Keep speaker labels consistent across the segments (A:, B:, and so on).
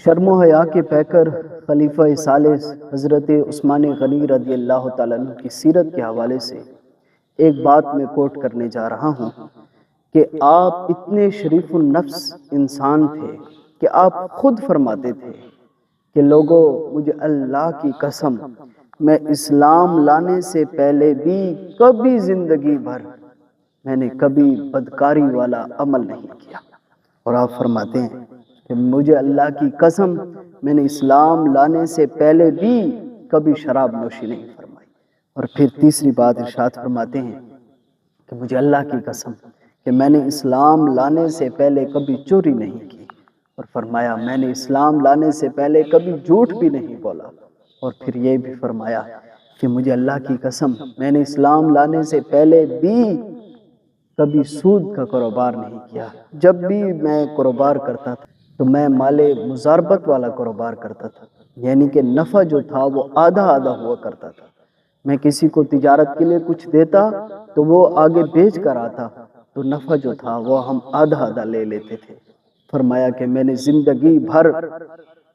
A: شرم و حیا کے پیکر خلیفہ ثالث حضرت عثمان غنی رضی اللہ تعالیٰ عنہ کی سیرت کے حوالے سے ایک بات میں کوٹ کرنے جا رہا ہوں کہ آپ اتنے شریف النفس انسان تھے کہ آپ خود فرماتے تھے کہ لوگوں، مجھے اللہ کی قسم، میں اسلام لانے سے پہلے بھی کبھی زندگی بھر میں نے کبھی بدکاری والا عمل نہیں کیا۔ اور آپ فرماتے ہیں کہ مجھے اللہ کی قسم، میں نے اسلام لانے سے پہلے بھی کبھی شراب نوشی نہیں فرمائی۔ اور پھر تیسری بات ارشاد فرماتے ہیں کہ مجھے اللہ کی قسم کہ میں نے اسلام لانے سے پہلے کبھی چوری نہیں کی، اور فرمایا میں نے اسلام لانے سے پہلے کبھی جھوٹ بھی نہیں بولا۔ اور پھر یہ بھی فرمایا کہ مجھے اللہ کی قسم، میں نے اسلام لانے سے پہلے بھی کبھی سود کا کاروبار نہیں کیا۔ جب بھی میں کاروبار کرتا تھا تو میں مال مزاربت والا کاروبار کرتا تھا، یعنی کہ نفع جو تھا وہ آدھا آدھا ہوا کرتا تھا۔ میں کسی کو تجارت کے لیے کچھ دیتا تو وہ آگے بیچ کر آتا تو نفع جو تھا وہ ہم آدھا آدھا لے لیتے تھے۔ فرمایا کہ میں نے زندگی بھر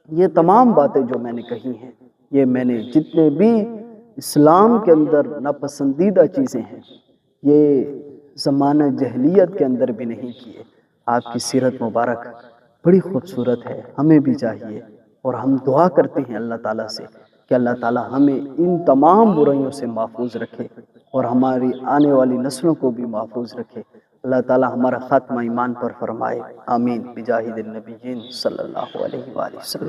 A: یہ تمام باتیں جو میں نے کہی ہیں، یہ میں نے جتنے بھی اسلام کے اندر ناپسندیدہ چیزیں ہیں، یہ زمانہ جہلیت کے اندر بھی نہیں کیے۔ آپ کی سیرت مبارک بڑی خوبصورت ہے، ہمیں بھی چاہیے، اور ہم دعا کرتے ہیں اللہ تعالیٰ سے کہ اللہ تعالیٰ ہمیں ان تمام برائیوں سے محفوظ رکھے اور ہماری آنے والی نسلوں کو بھی محفوظ رکھے۔ اللہ تعالیٰ ہمارا خاتمہ ایمان پر فرمائے، آمین بجاہ النبیین صلی اللہ علیہ وآلہ وسلم۔